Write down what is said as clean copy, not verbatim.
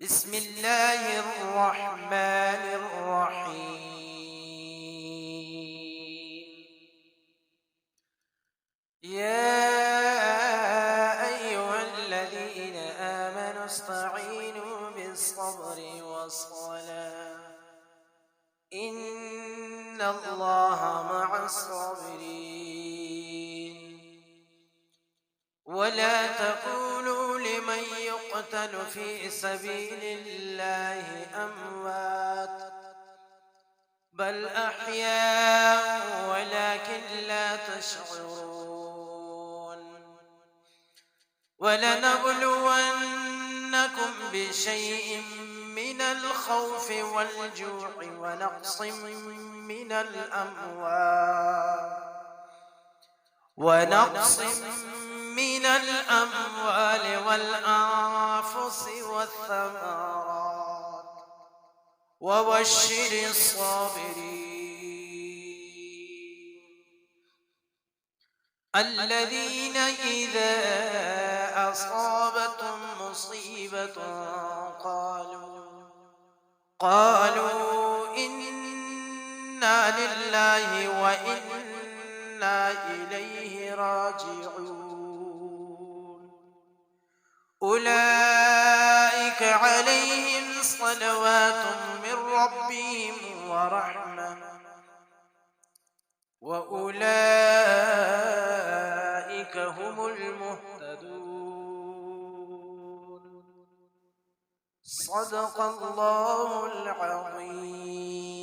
بسم الله الرحمن الرحيم. يا أيها الذين آمنوا استعينوا بالصبر والصلاة إن الله مع الصابرين. ولا تقولوا لمن يقتل في سبيل الله أموات بل أحياء ولكن لا تشعرون. ولنبلونكم بشيء من الخوف والجوع ونقص من الأموال والأنفس والثمرات وبشر الصابرين الذين إذا أصابتهم مصيبة قالوا إنا لله وإنا إليه راجعون. أولئك عليهم صلوات من ربهم ورحمة وأولئك هم المهتدون. صدق الله العظيم.